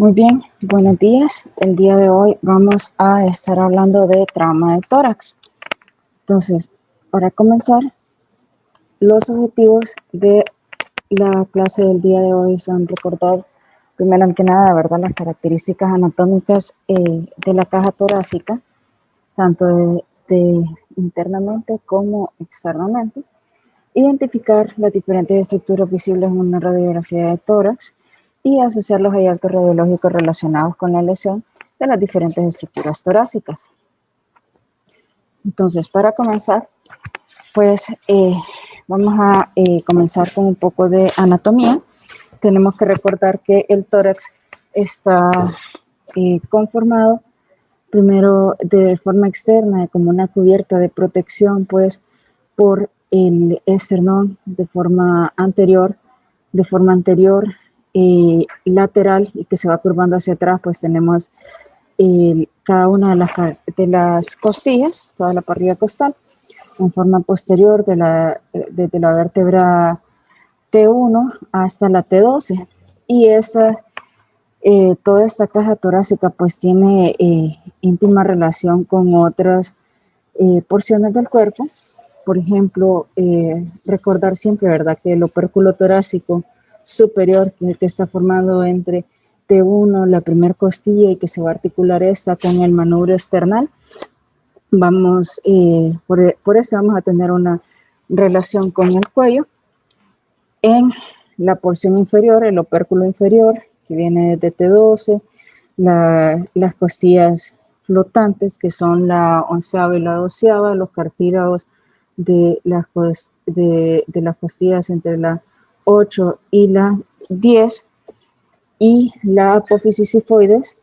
Muy bien, buenos días. El día de hoy vamos a estar hablando de trauma de tórax. Entonces, para comenzar, los objetivos de la clase del día de hoy son recordar, primero que nada, ¿verdad?, las características anatómicas de la caja torácica, tanto de internamente como externamente. Identificar las diferentes estructuras visibles en una radiografía de tórax y asociar los hallazgos radiológicos relacionados con la lesión de las diferentes estructuras torácicas. Entonces, para comenzar, pues vamos a comenzar con un poco de anatomía. Tenemos que recordar que el tórax está conformado primero de forma externa, como una cubierta de protección, pues, por el esternón de forma anterior, lateral y que se va curvando hacia atrás, pues tenemos cada una de las costillas, toda la parrilla costal, en forma posterior desde la vértebra T1 hasta la T12. Y toda esta caja torácica pues tiene íntima relación con otras porciones del cuerpo. Por ejemplo, recordar siempre, ¿verdad?, que el opérculo torácico superior, que es el que está formado entre T1, la primer costilla, y que se va a articular esta con el manubrio external, por eso vamos a tener una relación con el cuello. En la porción inferior, el opérculo inferior, que viene de T12, las costillas flotantes, que son la 11ª y la 12ª, los cartílagos de las costillas entre la 8 y la 10, y la apófisis sifoides,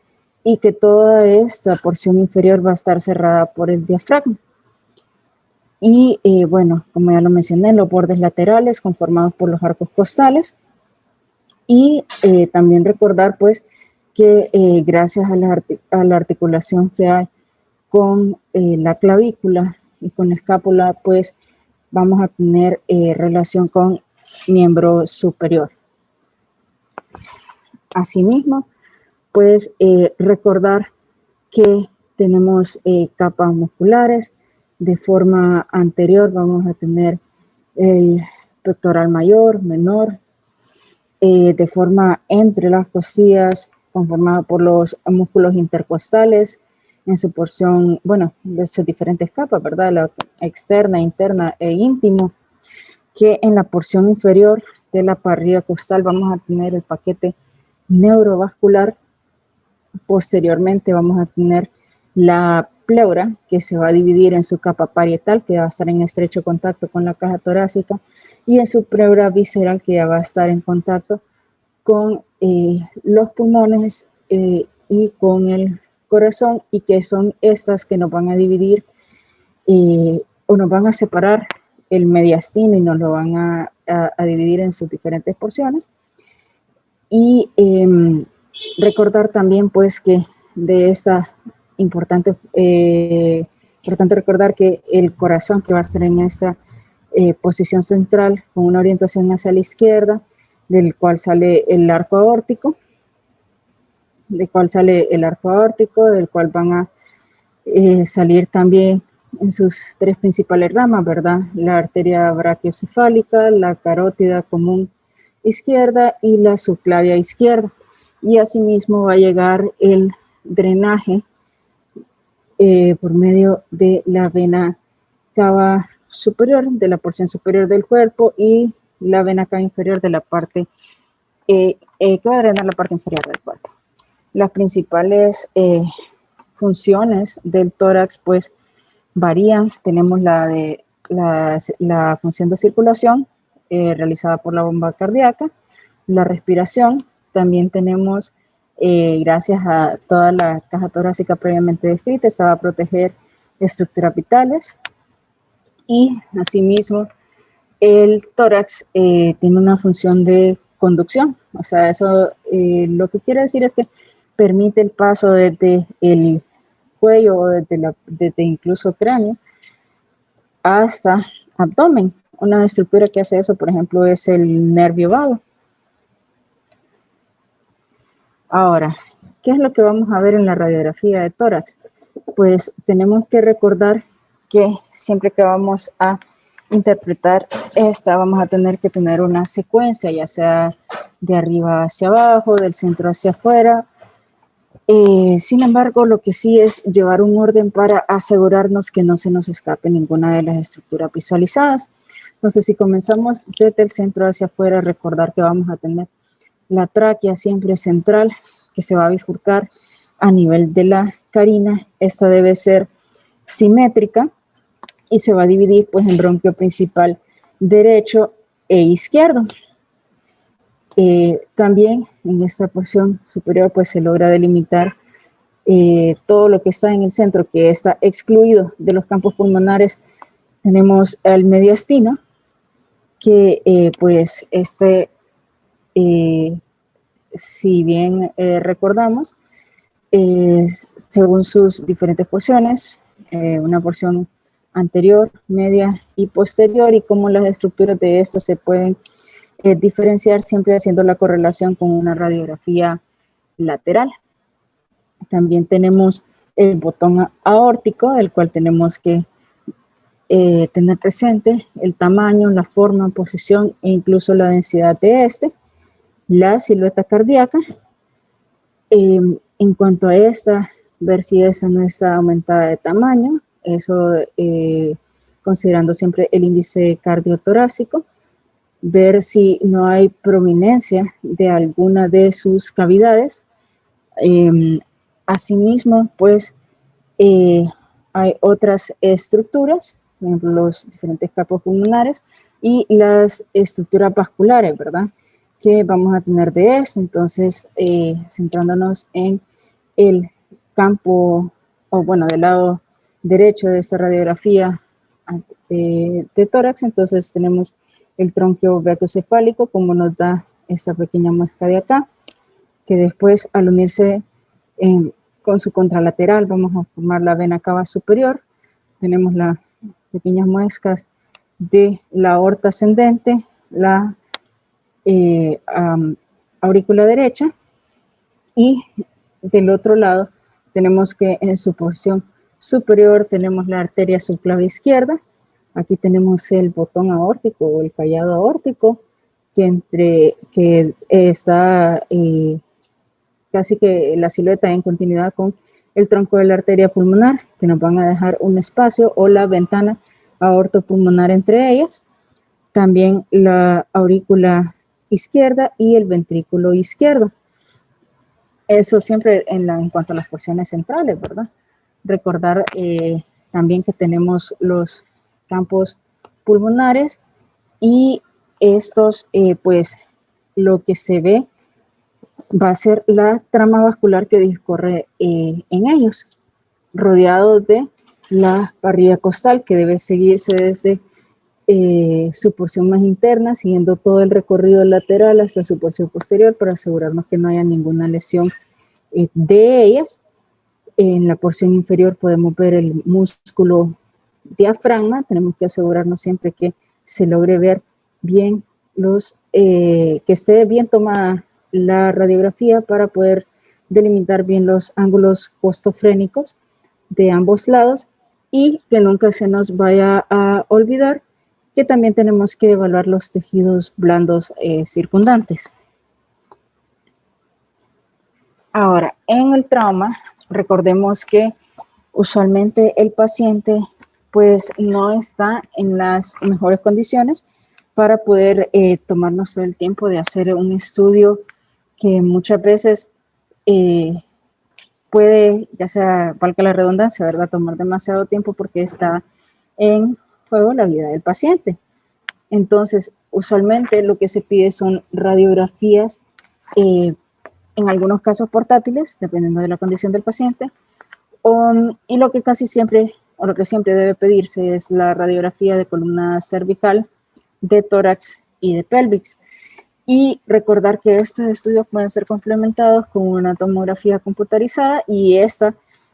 y que toda esta porción inferior va a estar cerrada por el diafragma. Y bueno, como ya lo mencioné, los bordes laterales conformados por los arcos costales. Y también recordar pues que gracias a la articulación que hay con la clavícula y con la escápula, pues vamos a tener relación con miembro superior. Asimismo, pues recordar que tenemos capas musculares. De forma anterior vamos a tener el pectoral mayor, menor, de forma entre las costillas, conformado por los músculos intercostales, en su porción, bueno, de sus diferentes capas, ¿verdad?, la externa, interna e íntimo, que en la porción inferior de la parrilla costal vamos a tener el paquete neurovascular. Posteriormente vamos a tener la pleura, que se va a dividir en su capa parietal, que va a estar en estrecho contacto con la caja torácica, y en su pleura visceral, que ya va a estar en contacto con los pulmones y con el corazón, y que son estas que nos van a dividir o nos van a separar el mediastino y nos lo van a dividir en sus diferentes porciones. Y recordar también pues que de esta importante recordar que el corazón, que va a estar en esta posición central con una orientación hacia la izquierda, del cual sale el arco aórtico, del cual van a salir también en sus tres principales ramas, ¿verdad?, la arteria brachiocefálica, la carótida común izquierda y la subclavia izquierda. Y asimismo va a llegar el drenaje por medio de la vena cava superior, de la porción superior del cuerpo, y la vena cava inferior de la parte que va a drenar la parte inferior del cuerpo. Las principales funciones del tórax pues varían. Tenemos la función de circulación realizada por la bomba cardíaca, la respiración. También tenemos, gracias a toda la caja torácica previamente descrita, esta va a proteger estructuras vitales. Y asimismo el tórax tiene una función de conducción, o sea, eso lo que quiere decir es que permite el paso desde el cuello o desde incluso cráneo hasta abdomen. Una estructura que hace eso, por ejemplo, es el nervio vago. Ahora, ¿qué es lo que vamos a ver en la radiografía de tórax? Pues tenemos que recordar que siempre que vamos a interpretar esta, vamos a tener que tener una secuencia, ya sea de arriba hacia abajo, del centro hacia afuera. Sin embargo, lo que sí es llevar un orden para asegurarnos que no se nos escape ninguna de las estructuras visualizadas. Entonces, si comenzamos desde el centro hacia afuera, recordar que vamos a tener la tráquea siempre central, que se va a bifurcar a nivel de la carina. Esta debe ser simétrica y se va a dividir pues en bronquio principal derecho e izquierdo. También en esta porción superior pues se logra delimitar todo lo que está en el centro, que está excluido de los campos pulmonares. Tenemos el mediastino, que pues si bien recordamos, según sus diferentes porciones, una porción anterior, media y posterior, y cómo las estructuras de estas se pueden diferenciar, siempre haciendo la correlación con una radiografía lateral. También tenemos el botón aórtico, del cual tenemos que tener presente el tamaño, la forma, posición e incluso la densidad de la silueta cardíaca. En cuanto a esta, ver si esta no está aumentada de tamaño, eso considerando siempre el índice cardiotorácico, ver si no hay prominencia de alguna de sus cavidades. Asimismo, pues hay otras estructuras, por ejemplo, los diferentes capos pulmonares y las estructuras vasculares, ¿verdad?, que vamos a tener de esto. Entonces, centrándonos en el campo, o bueno, del lado derecho de esta radiografía de tórax, entonces tenemos el tronquio brachiocefálico, como nos da esta pequeña muesca de acá, que después al unirse con su contralateral vamos a formar la vena cava superior. Tenemos las pequeñas muescas de la aorta ascendente, la aurícula derecha, y del otro lado tenemos que en su porción superior tenemos la arteria subclavia izquierda. Aquí tenemos el botón aórtico o el callado aórtico, que está casi que la silueta en continuidad con el tronco de la arteria pulmonar, que nos van a dejar un espacio o la ventana aortopulmonar entre ellas. También la aurícula izquierda y el ventrículo izquierdo. Eso siempre en cuanto a las porciones centrales, ¿verdad? Recordar también que tenemos los campos pulmonares, y estos, pues, lo que se ve va a ser la trama vascular que discurre en ellos, rodeados de la parrilla costal, que debe seguirse desde su porción más interna, siguiendo todo el recorrido lateral hasta su porción posterior, para asegurarnos que no haya ninguna lesión de ellas. En la porción inferior podemos ver el músculo diafragma. Tenemos que asegurarnos siempre que se logre ver bien que esté bien tomada la radiografía para poder delimitar bien los ángulos costofrénicos de ambos lados, y que nunca se nos vaya a olvidar que también tenemos que evaluar los tejidos blandos circundantes. Ahora, en el trauma, recordemos que usualmente el paciente pues no está en las mejores condiciones para poder tomarnos todo el tiempo de hacer un estudio que muchas veces puede, ya sea, valga la redundancia, ¿verdad?, tomar demasiado tiempo, porque está en juego la vida del paciente. Entonces, usualmente lo que se pide son radiografías, en algunos casos portátiles, dependiendo de la condición del paciente, y lo que casi siempre, o lo que siempre debe pedirse, es la radiografía de columna cervical, de tórax y de pelvis. Y recordar que estos estudios pueden ser complementados con una tomografía computarizada, y esta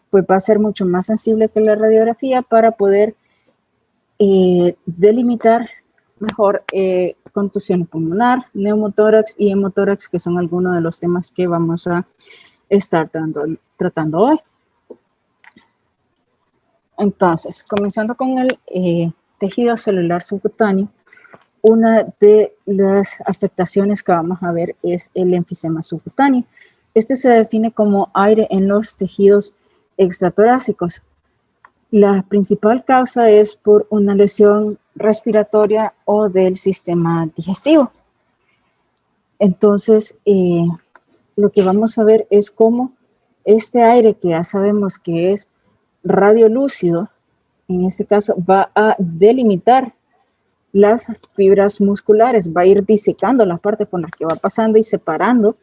pues va a ser mucho más sensible que la radiografía para poder delimitar mejor contusión pulmonar, neumotórax y hemotórax, que son algunos de los temas que vamos a estar tratando hoy. Entonces, comenzando con el tejido celular subcutáneo, una de las afectaciones que vamos a ver es el enfisema subcutáneo. Este se define como aire en los tejidos extratorácicos. La principal causa es por una lesión respiratoria o del sistema digestivo. Entonces, lo que vamos a ver es cómo este aire, que ya sabemos que es radiolúcido, en este caso va a delimitar las fibras musculares, va a ir disecando las partes por las que va pasando y separando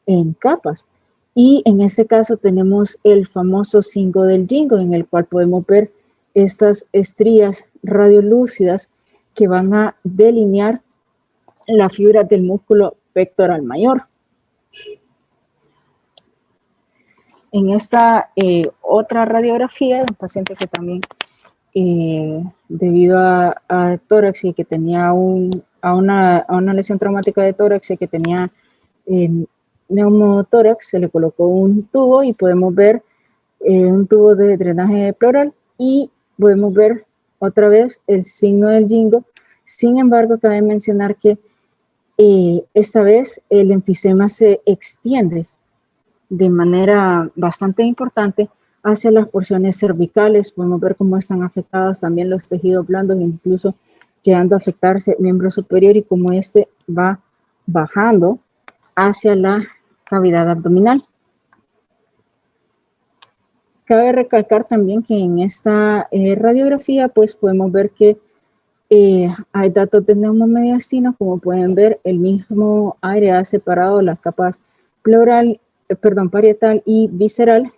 en capas. Y en este caso tenemos el famoso cingo del Gingo, en el cual podemos ver estas estrías radiolúcidas que van a delinear la fibra del músculo pectoral mayor. En esta otra radiografía de un paciente que también, debido a tórax y que tenía a una lesión traumática de tórax y que tenía neumotórax, se le colocó un tubo y podemos ver un tubo de drenaje pleural y podemos ver otra vez el signo del Gingo. Sin embargo, cabe mencionar que esta vez el enfisema se extiende de manera bastante importante hacia las porciones cervicales. Podemos ver cómo están afectados también los tejidos blandos, incluso llegando a afectarse el miembro superior y cómo este va bajando hacia la cavidad abdominal. Cabe recalcar también que en esta radiografía pues podemos ver que hay datos de neumomediastino. Como pueden ver, el mismo aire ha separado las capas parietal y visceral,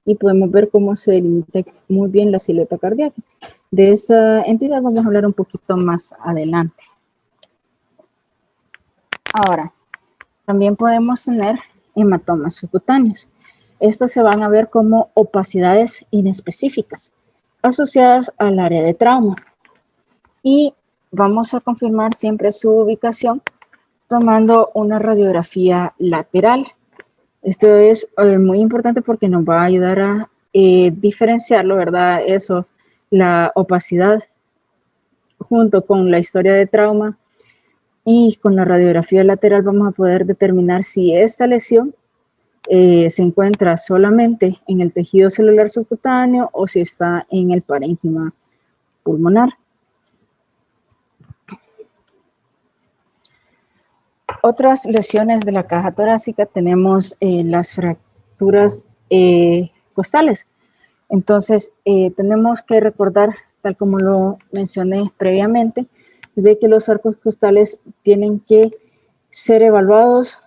y podemos ver cómo se delimita muy bien la silueta cardíaca. De esa entidad vamos a hablar un poquito más adelante. Ahora, también podemos tener hematomas subcutáneos. Estos se van a ver como opacidades inespecíficas asociadas al área de trauma. Y vamos a confirmar siempre su ubicación tomando una radiografía lateral. Esto es muy importante porque nos va a ayudar a diferenciarlo, ¿verdad? Eso, la opacidad junto con la historia de trauma y con la radiografía lateral vamos a poder determinar si esta lesión se encuentra solamente en el tejido celular subcutáneo o si está en el parénquima pulmonar. Otras lesiones de la caja torácica tenemos las fracturas costales. Entonces, tenemos que recordar, tal como lo mencioné previamente, de que los arcos costales tienen que ser evaluados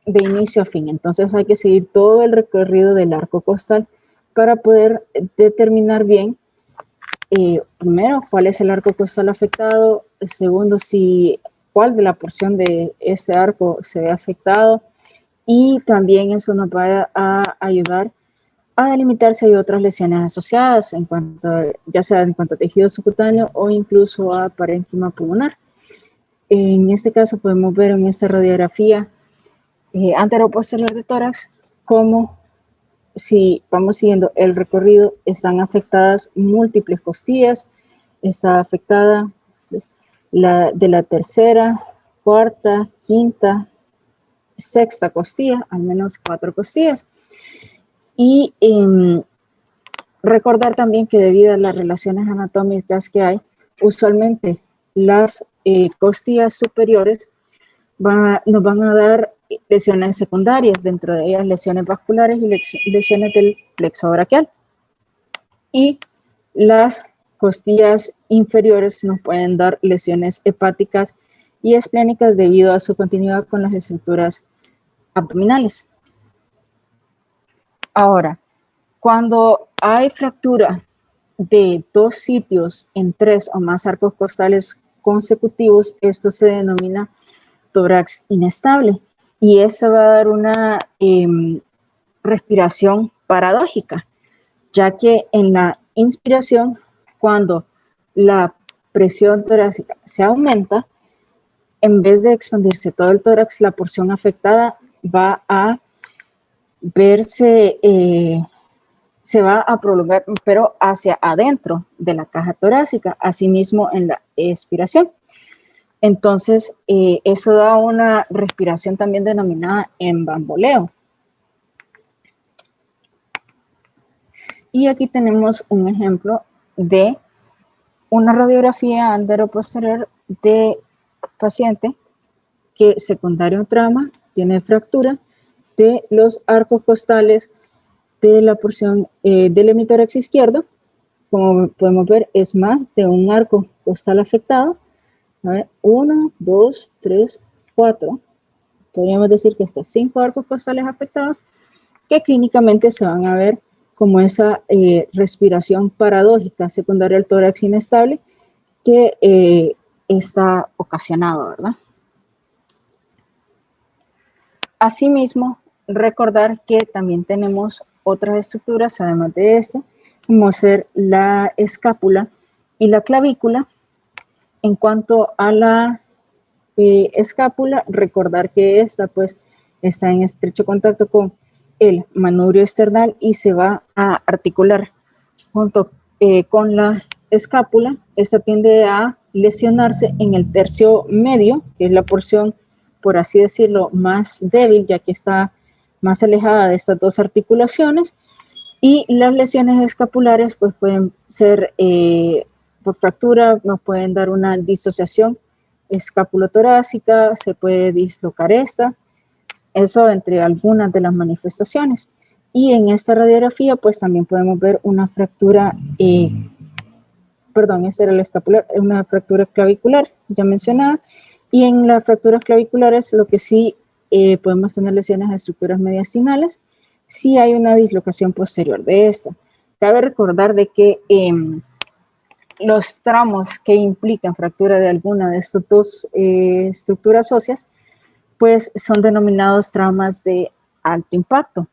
de inicio a fin. Entonces, hay que seguir todo el recorrido del arco costal para poder determinar bien, primero, cuál es el arco costal afectado, segundo, cuál de la porción de este arco se ve afectado, y también eso nos va a ayudar a delimitar si hay otras lesiones asociadas, ya sea en cuanto a tejido subcutáneo o incluso a parénquima pulmonar. En este caso podemos ver en esta radiografía anteroposterior de tórax cómo, si vamos siguiendo el recorrido, están afectadas múltiples costillas. Está afectada de la tercera, cuarta, quinta, sexta costilla, al menos 4 costillas. Y recordar también que debido a las relaciones anatómicas que hay, usualmente las costillas superiores nos van a dar lesiones secundarias, dentro de ellas lesiones vasculares y lesiones del plexo braquial. Y las costillas inferiores nos pueden dar lesiones hepáticas y esplénicas debido a su continuidad con las estructuras abdominales. Ahora, cuando hay fractura de 2 sitios en 3 o más arcos costales consecutivos, esto se denomina tórax inestable, y esta va a dar una respiración paradójica, ya que en la inspiración, cuando la presión torácica se aumenta, en vez de expandirse todo el tórax, la porción afectada va a verse, se va a prolongar, pero hacia adentro de la caja torácica, asimismo en la expiración. Entonces, eso da una respiración también denominada en bamboleo. Y aquí tenemos un ejemplo de una radiografía anteroposterior de paciente que secundario trauma tiene fractura de los arcos costales de la porción del hemitórax izquierdo. Como podemos ver, es más de un arco costal afectado. A ver, 1, 2, 3, 4. Podríamos decir que hasta 5 arcos costales afectados que clínicamente se van a ver como esa respiración paradójica secundaria al tórax inestable que está ocasionado, ¿verdad? Asimismo, recordar que también tenemos otras estructuras, además de esta, como ser la escápula y la clavícula. En cuanto a la escápula, recordar que esta pues está en estrecho contacto con el manubrio esternal y se va a articular junto con la escápula. Esta tiende a lesionarse en el tercio medio, que es la porción, por así decirlo, más débil, ya que está más alejada de estas dos articulaciones. Y las lesiones escapulares pues pueden ser por fractura, nos pueden dar una disociación escapulotorácica, se puede dislocar esta, eso entre algunas de las manifestaciones. Y en esta radiografía pues también podemos ver una fractura, esta era la escapular, una fractura clavicular ya mencionada. Y en las fracturas claviculares lo que sí podemos tener lesiones de estructuras mediastinales si hay una dislocación posterior de esta. Cabe recordar de que los tramos que implican fractura de alguna de estas dos estructuras óseas pues son denominados traumas de alto impacto.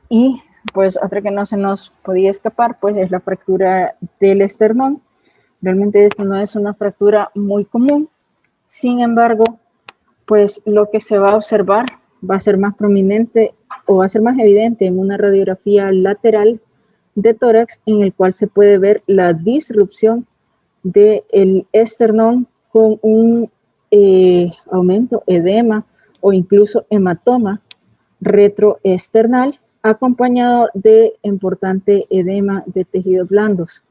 Y pues otra que no se nos podía escapar pues es la fractura del esternón. Realmente esto no es una fractura muy común, sin embargo, pues lo que se va a observar va a ser más prominente o va a ser más evidente en una radiografía lateral de tórax en el cual se puede ver la disrupción del esternón con un aumento, edema o incluso hematoma retroesternal acompañado de importante edema de tejidos blandos.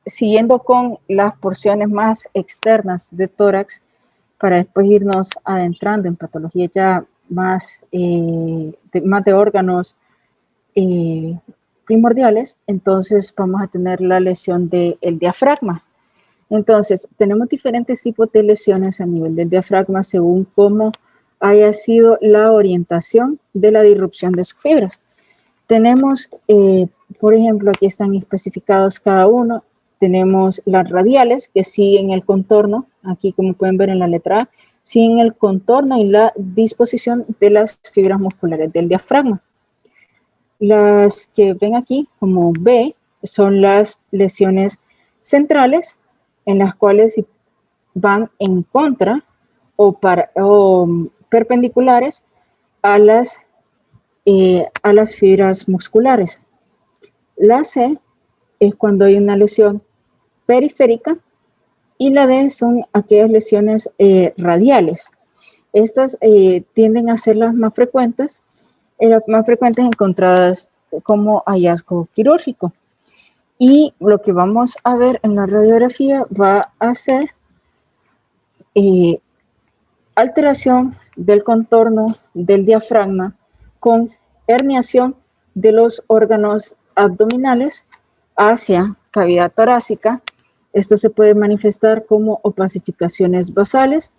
Siguiendo con las porciones más externas de tórax, para después irnos adentrando en patologías ya más de órganos primordiales, entonces vamos a tener la lesión del diafragma. Entonces, tenemos diferentes tipos de lesiones a nivel del diafragma según cómo haya sido la orientación de la disrupción de sus fibras. Tenemos, por ejemplo, aquí están especificados cada uno. Tenemos las radiales que siguen el contorno, aquí como pueden ver en la letra A, siguen el contorno y la disposición de las fibras musculares del diafragma. Las que ven aquí como B son las lesiones centrales, en las cuales van en contra o perpendiculares a las fibras musculares. La C es cuando hay una lesión periférica y la D son aquellas lesiones radiales. Estas tienden a ser las más frecuentes encontradas como hallazgo quirúrgico. Y lo que vamos a ver en la radiografía va a ser alteración del contorno del diafragma con herniación de los órganos abdominales hacia cavidad torácica. Esto se puede manifestar como opacificaciones basales.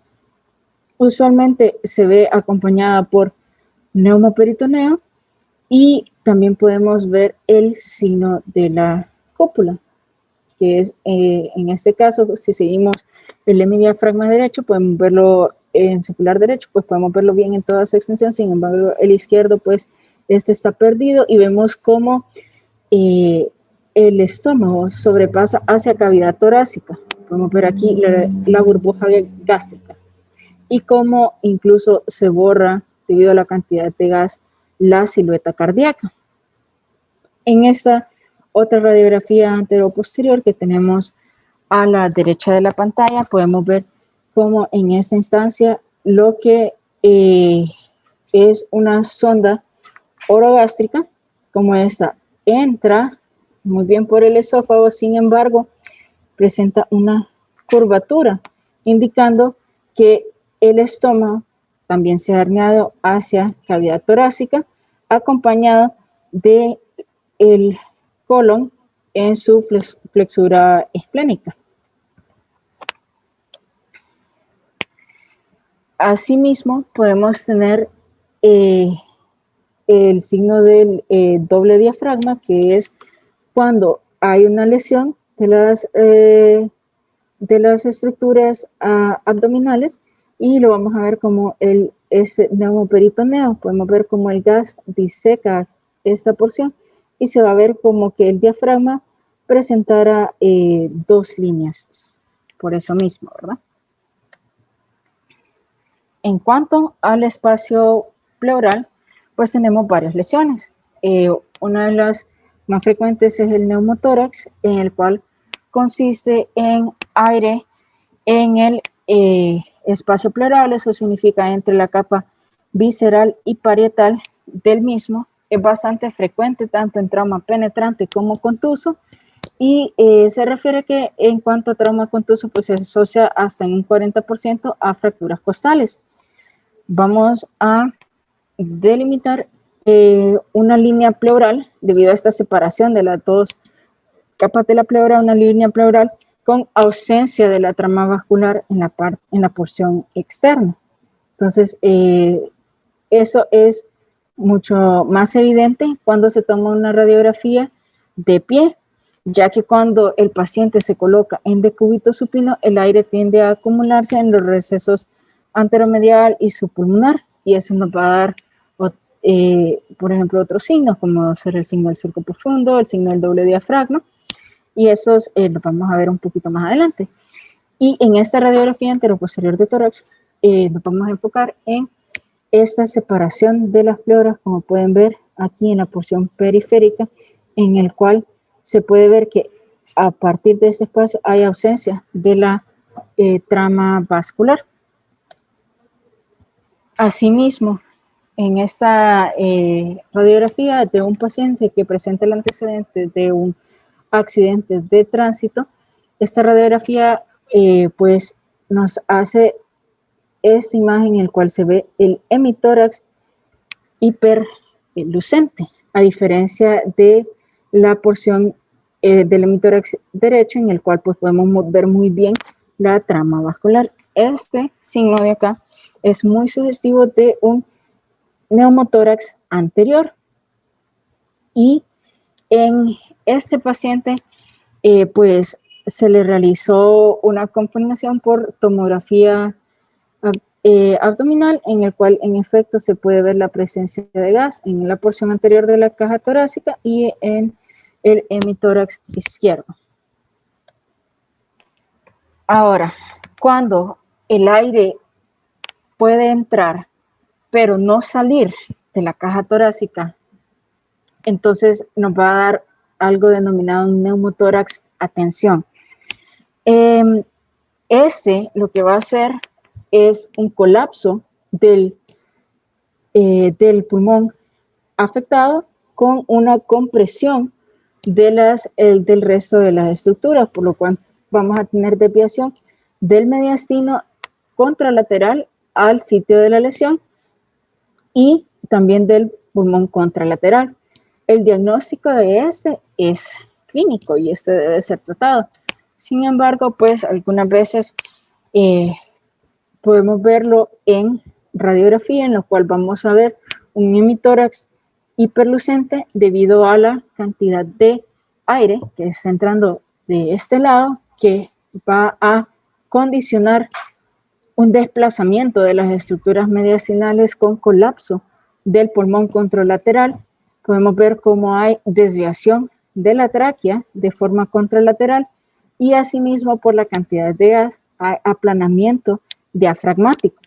Usualmente se ve acompañada por neumoperitoneo y también podemos ver el signo de la cópula, que es en este caso, si seguimos el hemidiafragma derecho, podemos verlo en cepular derecho, pues podemos verlo bien en toda su extensión. Sin embargo, el izquierdo pues este está perdido y vemos cómo el estómago sobrepasa hacia cavidad torácica. Podemos ver aquí la burbuja gástrica y cómo incluso se borra debido a la cantidad de gas la silueta cardíaca. En esta otra radiografía anteroposterior que tenemos a la derecha de la pantalla, podemos ver cómo en esta instancia lo que es una sonda orogástrica, como esta, entra muy bien por el esófago, sin embargo, presenta una curvatura, indicando que el estómago también se ha herniado hacia cavidad torácica, acompañado de el colon en su flexura esplénica. Asimismo, podemos tener el signo del doble diafragma, que es cuando hay una lesión de las estructuras abdominales, y lo vamos a ver como ese neumoperitoneo. Podemos ver como el gas diseca esta porción y se va a ver como que el diafragma presentara dos líneas, por eso mismo, ¿verdad? En cuanto al espacio pleural, pues tenemos varias lesiones. Una de las más frecuentes es el neumotórax, en el cual consiste en aire en el espacio pleural. Eso significa entre la capa visceral y parietal del mismo. Es bastante frecuente tanto en trauma penetrante como contuso, y se refiere que en cuanto a trauma contuso, pues se asocia hasta en un 40% a fracturas costales. Vamos a delimitar una línea pleural debido a esta separación de las dos capas de la pleura, una línea pleural con ausencia de la trama vascular en la porción externa. Entonces, eso es mucho más evidente cuando se toma una radiografía de pie, ya que cuando el paciente se coloca en decúbito supino, el aire tiende a acumularse en los recesos anteromedial y subpulmonar, y eso nos va a dar, por ejemplo, otros signos, como ser el signo del surco profundo, el signo del doble diafragma, y esos los vamos a ver un poquito más adelante. Y en esta radiografía anteroposterior de tórax nos vamos a enfocar en esta separación de las pleuras, como pueden ver aquí en la porción periférica, en el cual se puede ver que a partir de este espacio hay ausencia de la trama vascular. Asimismo, en esta radiografía de un paciente que presenta el antecedente de un accidente de tránsito, esta radiografía pues nos hace esta imagen en la cual se ve el hemitórax hiperlucente, a diferencia de la porción del hemitórax derecho, en el cual pues podemos ver muy bien la trama vascular. Este signo de acá es muy sugestivo de un neumotórax anterior, y en este paciente pues se le realizó una confirmación por tomografía abdominal, en el cual en efecto se puede ver la presencia de gas en la porción anterior de la caja torácica y en el hemitórax izquierdo. Ahora, cuando el aire puede entrar pero no salir de la caja torácica, entonces nos va a dar algo denominado un neumotórax a tensión. Lo que va a hacer es un colapso del pulmón afectado con una compresión del resto de las estructuras, por lo cual vamos a tener desviación del mediastino contralateral al sitio de la lesión y también del pulmón contralateral. El diagnóstico de este es clínico y este debe ser tratado. Sin embargo, pues algunas veces podemos verlo en radiografía, en lo cual vamos a ver un hemitórax hiperlucente debido a la cantidad de aire que está entrando de este lado, que va a condicionar un desplazamiento de las estructuras mediastinales con colapso del pulmón contralateral, podemos ver cómo hay desviación de la tráquea de forma contralateral y asimismo por la cantidad de gas hay aplanamiento diafragmático.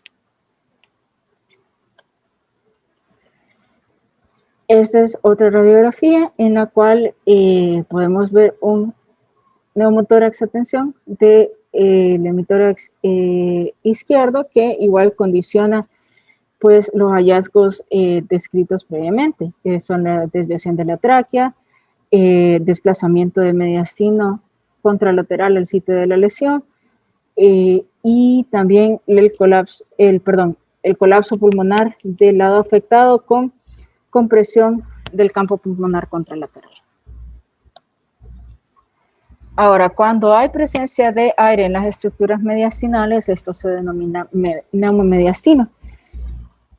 Esta es otra radiografía en la cual podemos ver un neumotórax, atención, del hemitórax izquierdo que igual condiciona pues los hallazgos descritos previamente, que son la desviación de la tráquea, desplazamiento del mediastino contralateral al sitio de la lesión y también el colapso pulmonar del lado afectado con compresión del campo pulmonar contralateral. Ahora, cuando hay presencia de aire en las estructuras mediastinales, esto se denomina neumomediastino.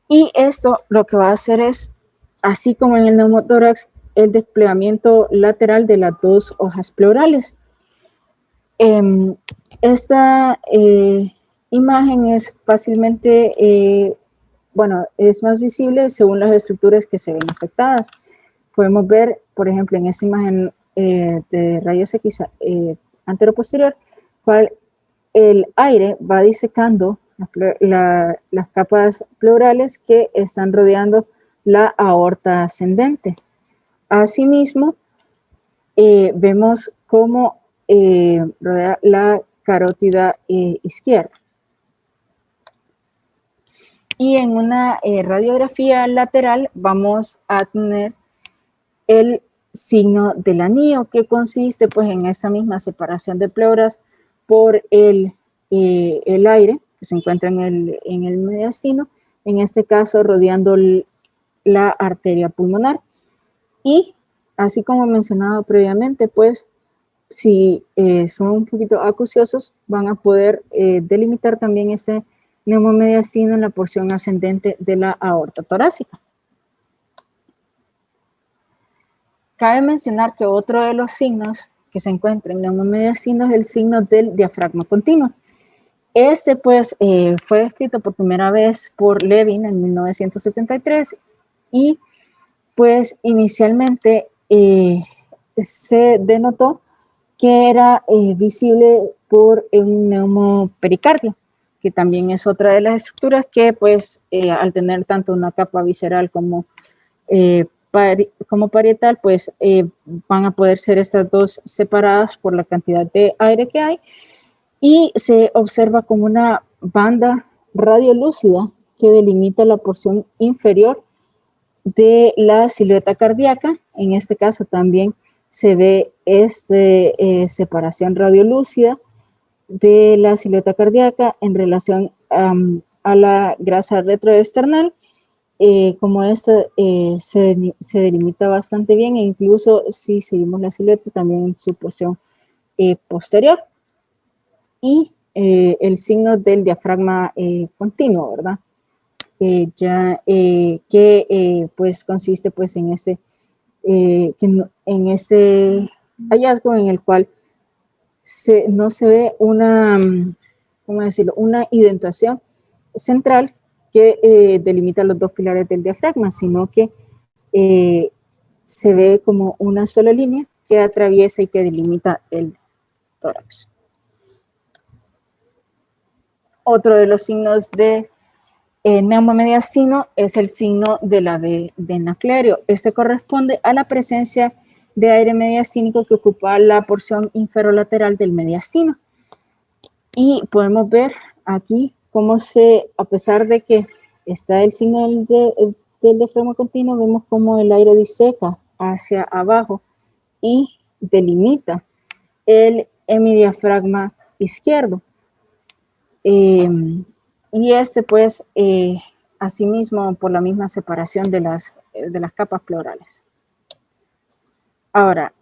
Y esto lo que va a hacer es, así como en el neumotórax, el desplegamiento lateral de las dos hojas pleurales. Esta imagen es fácilmente, es más visible según las estructuras que se ven afectadas. Podemos ver, por ejemplo, en esta imagen de rayos X anteroposterior, cual el aire va disecando las capas pleurales que están rodeando la aorta ascendente. Asimismo, vemos cómo rodea la carótida izquierda. Y en una radiografía lateral vamos a tener el signo del anillo, que consiste pues en esa misma separación de pleuras por el aire que se encuentra en el mediastino, en este caso rodeando la arteria pulmonar. Y así como mencionado previamente, pues si son un poquito acuciosos, van a poder delimitar también ese neumomediastino en la porción ascendente de la aorta torácica. Cabe mencionar que otro de los signos que se encuentra en neumomediastino es el signo del diafragma continuo. Este pues fue descrito por primera vez por Levin en 1973 y pues inicialmente se denotó que era visible por un neumopericardio, que también es otra de las estructuras que pues al tener tanto una capa visceral como parietal, pues van a poder ser estas dos separadas por la cantidad de aire que hay, y se observa como una banda radiolúcida que delimita la porción inferior de la silueta cardíaca. En este caso también se ve separación radiolúcida de la silueta cardíaca en relación a la grasa retroesternal. Como esta se delimita bastante bien, e incluso si seguimos la silueta también en su porción posterior. Y el signo del diafragma continuo, ¿verdad? Pues consiste pues en este hallazgo en el cual no se ve una, ¿cómo decirlo?, una indentación central que delimita los dos pilares del diafragma, sino que se ve como una sola línea que atraviesa y que delimita el tórax. Otro de los signos de neumomediastino es el signo de la V de Naclerio. Este corresponde a la presencia de aire mediastínico que ocupa la porción inferolateral del mediastino. Y podemos ver aquí cómo a pesar de que está el signo del diafragma continuo, vemos cómo el aire diseca hacia abajo y delimita el hemidiafragma izquierdo. Y pues asimismo por la misma separación de las capas pleurales. Ahora,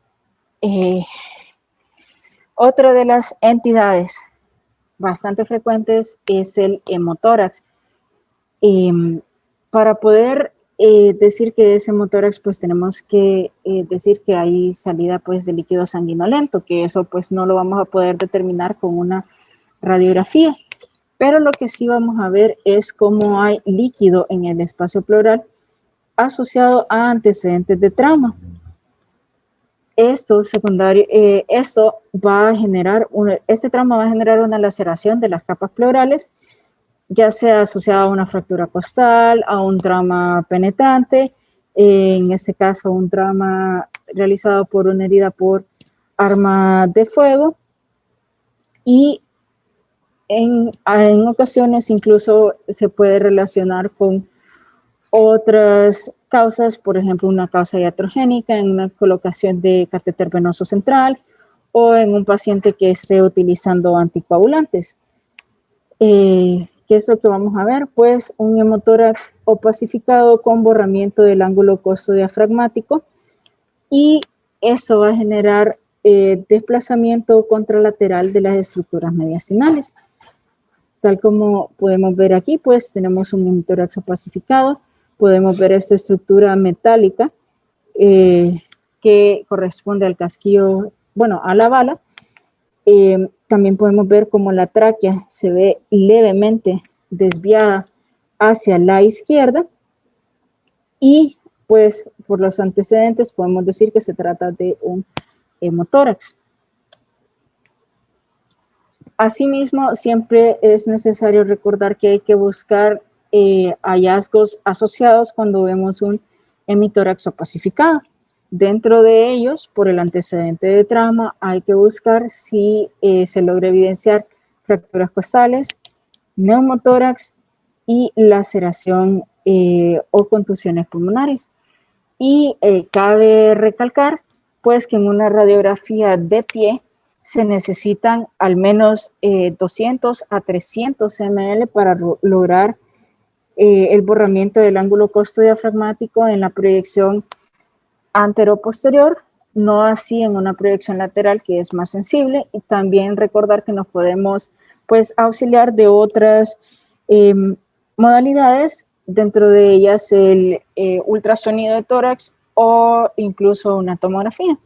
otra de las entidades bastante frecuentes es el hemotórax. Para poder decir que es hemotórax, pues tenemos que decir que hay salida pues de líquido sanguinolento, que eso pues no lo vamos a poder determinar con una radiografía. Pero lo que sí vamos a ver es cómo hay líquido en el espacio pleural asociado a antecedentes de trauma. Esto secundario, este trauma va a generar una laceración de las capas pleurales, ya sea asociado a una fractura costal, a un trauma penetrante, en este caso un trauma realizado por una herida por arma de fuego, y en ocasiones incluso se puede relacionar con otras causas, por ejemplo, una causa iatrogénica en una colocación de catéter venoso central o en un paciente que esté utilizando anticoagulantes. ¿Qué es lo que vamos a ver? Pues un hemotórax opacificado con borramiento del ángulo costodiafragmático, y eso va a generar desplazamiento contralateral de las estructuras mediastinales. Tal como podemos ver aquí, pues tenemos un hemotórax opacificado. Podemos ver esta estructura metálica que corresponde al casquillo, bueno, a la bala. También podemos ver cómo la tráquea se ve levemente desviada hacia la izquierda, y pues por los antecedentes podemos decir que se trata de un hemotórax. Asimismo, siempre es necesario recordar que hay que buscar hallazgos asociados cuando vemos un hemitórax opacificado. Dentro de ellos, por el antecedente de trauma, hay que buscar si se logra evidenciar fracturas costales, neumotórax y laceración o contusiones pulmonares. Y cabe recalcar, pues, que en una radiografía de pie se necesitan al menos 200 a 300 ml para lograr el borramiento del ángulo costodiafragmático en la proyección antero-posterior, no así en una proyección lateral, que es más sensible. Y también recordar que nos podemos, pues, auxiliar de otras modalidades, dentro de ellas el ultrasonido de tórax o incluso una tomografía.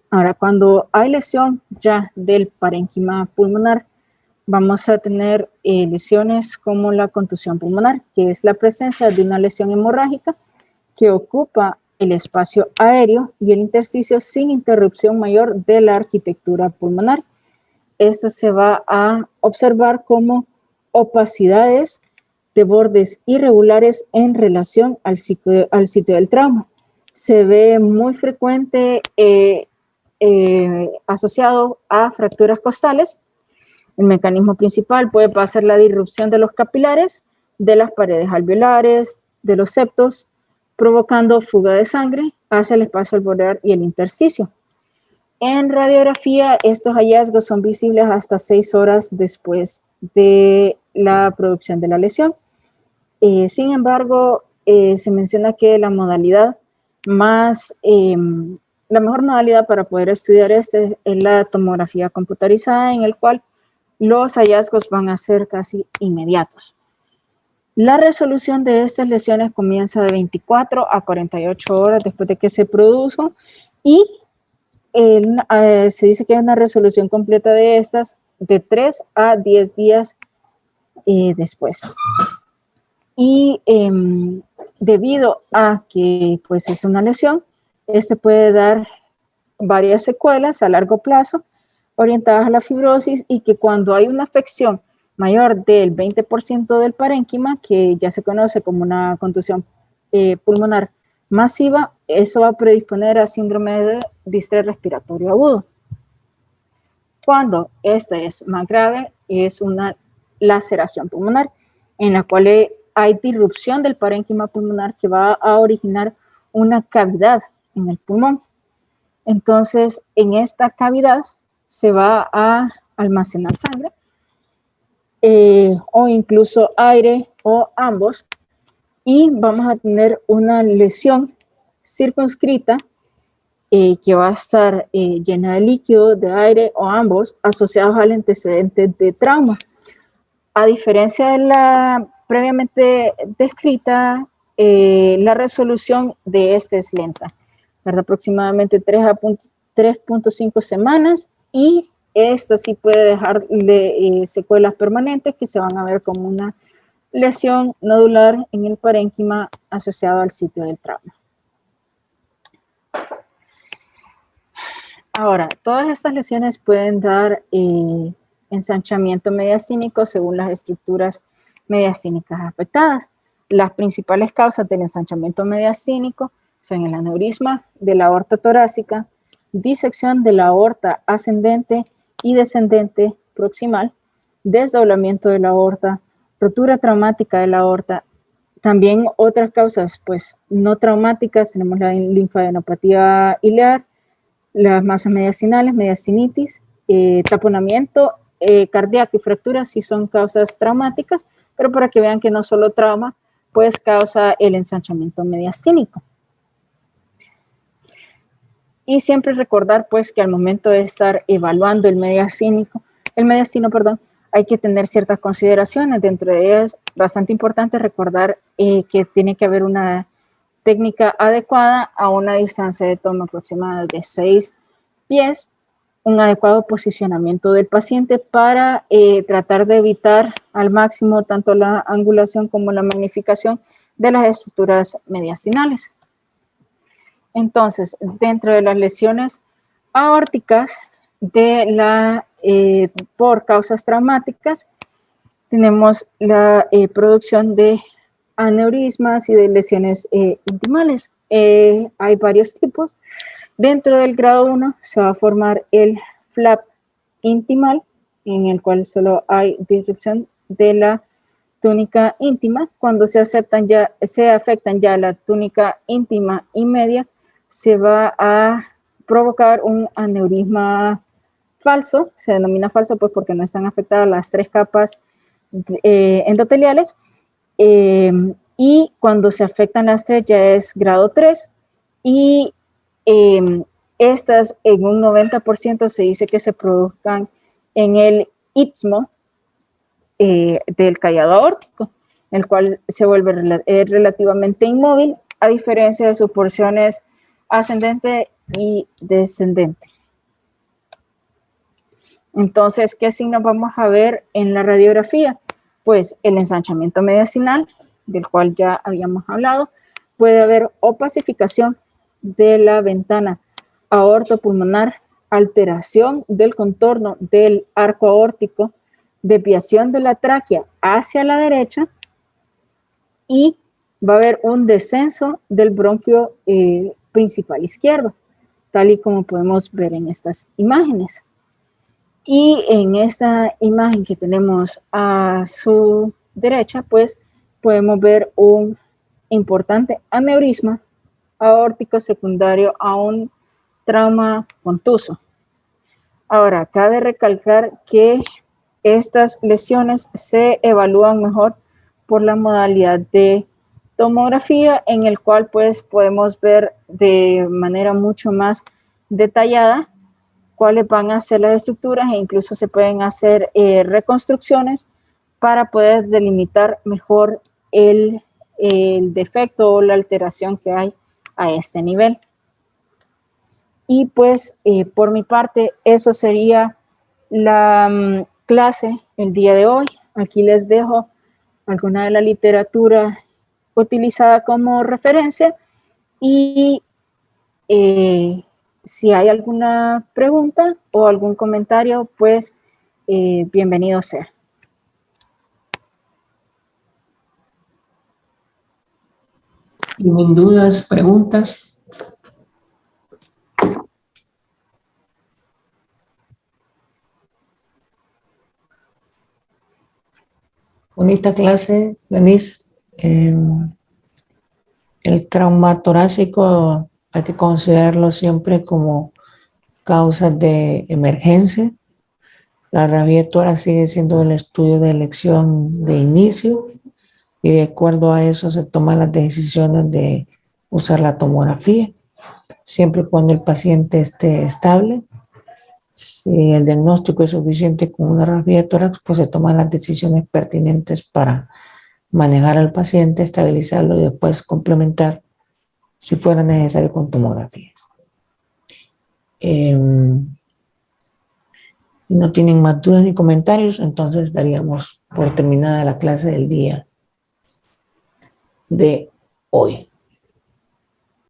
Ahora, cuando hay lesión ya del parénquima pulmonar, vamos a tener lesiones como la contusión pulmonar, que es la presencia de una lesión hemorrágica que ocupa el espacio aéreo y el intersticio sin interrupción mayor de la arquitectura pulmonar. Esto se va a observar como opacidades de bordes irregulares en relación al sitio del trauma. Se ve muy frecuente asociado a fracturas costales. El mecanismo principal puede ser la disrupción de los capilares, de las paredes alveolares, de los septos, provocando fuga de sangre hacia el espacio alveolar y el intersticio. En radiografía, estos hallazgos son visibles hasta 6 horas después de la producción de la lesión. Sin embargo, se menciona que la modalidad la mejor modalidad para poder estudiar es la tomografía computarizada, en el cual los hallazgos van a ser casi inmediatos. La resolución de estas lesiones comienza de 24 a 48 horas después de que se produjo, y se dice que hay una resolución completa de estas de 3 a 10 días después. Y debido a que, pues, es una lesión, puede dar varias secuelas a largo plazo orientadas a la fibrosis, y que cuando hay una afección mayor del 20% del parénquima, que ya se conoce como una contusión pulmonar masiva, eso va a predisponer a síndrome de distrés respiratorio agudo. Cuando esta es más grave, es una laceración pulmonar, en la cual hay disrupción del parénquima pulmonar que va a originar una cavidad en el pulmón. Entonces, en esta cavidad se va a almacenar sangre o incluso aire o ambos, y vamos a tener una lesión circunscrita que va a estar llena de líquido, de aire o ambos, asociados al antecedente de trauma. A diferencia de la previamente descrita, la resolución de esta es lenta. Tarda aproximadamente 3.5 semanas, y esta sí puede dejar secuelas permanentes que se van a ver como una lesión nodular en el parénquima asociado al sitio del trauma. Ahora, todas estas lesiones pueden dar ensanchamiento mediastínico según las estructuras mediastínicas afectadas. Las principales causas del ensanchamiento mediastínico son el aneurisma de la aorta torácica, disección de la aorta ascendente y descendente proximal, desdoblamiento de la aorta, rotura traumática de la aorta. También otras causas, pues, no traumáticas, tenemos la linfadenopatía ileal, las masas mediastinales, mediastinitis, taponamiento cardíaco y fracturas sí son causas traumáticas, pero para que vean que no solo trauma, pues causa el ensanchamiento mediastínico. Y siempre recordar pues que al momento de estar evaluando el mediastino, hay que tener ciertas consideraciones. Dentro de ellas, bastante importante recordar que tiene que haber una técnica adecuada a una distancia de toma aproximada de 6 pies, un adecuado posicionamiento del paciente para tratar de evitar al máximo tanto la angulación como la magnificación de las estructuras mediastinales. Entonces, dentro de las lesiones aórticas por causas traumáticas, tenemos la producción de aneurismas y de lesiones intimales. Hay varios tipos. Dentro del grado 1 se va a formar el flap intimal, en el cual solo hay disrupción de la túnica íntima. Cuando se afectan ya la túnica íntima y media, se va a provocar un aneurisma falso. Se denomina falso pues porque no están afectadas las 3 capas endoteliales, y cuando se afectan las 3 ya es grado 3, y estas en un 90% se dice que se produzcan en el istmo del callado aórtico, el cual se vuelve relativamente inmóvil, a diferencia de sus porciones ascendente y descendente. Entonces, ¿qué signos vamos a ver en la radiografía? Pues el ensanchamiento mediastinal, del cual ya habíamos hablado. Puede haber opacificación de la ventana aortopulmonar, alteración del contorno del arco aórtico, desviación de la tráquea hacia la derecha, y va a haber un descenso del bronquio principal izquierdo, tal y como podemos ver en estas imágenes. Y en esta imagen que tenemos a su derecha, pues podemos ver un importante aneurisma aórtico secundario a un trauma contuso. Ahora, cabe recalcar que estas lesiones se evalúan mejor por la modalidad de tomografía, en el cual pues podemos ver de manera mucho más detallada cuáles van a ser las estructuras, e incluso se pueden hacer reconstrucciones para poder delimitar mejor el defecto o la alteración que hay a este nivel. Y pues por mi parte eso sería la clase el día de hoy. Aquí les dejo alguna de la literatura utilizada como referencia, y si hay alguna pregunta o algún comentario, pues bienvenido sea. ¿Tienen dudas, preguntas? Bonita clase, Denise. El trauma torácico hay que considerarlo siempre como causa de emergencia. La radiografía tórax sigue siendo el estudio de elección de inicio, y de acuerdo a eso se toman las decisiones de usar la tomografía, siempre y cuando el paciente esté estable. Si el diagnóstico es suficiente con una radiografía de tórax, pues se toman las decisiones pertinentes para manejar al paciente, estabilizarlo y después complementar si fuera necesario con tomografías. Si no tienen más dudas ni comentarios, entonces daríamos por terminada la clase del día de hoy.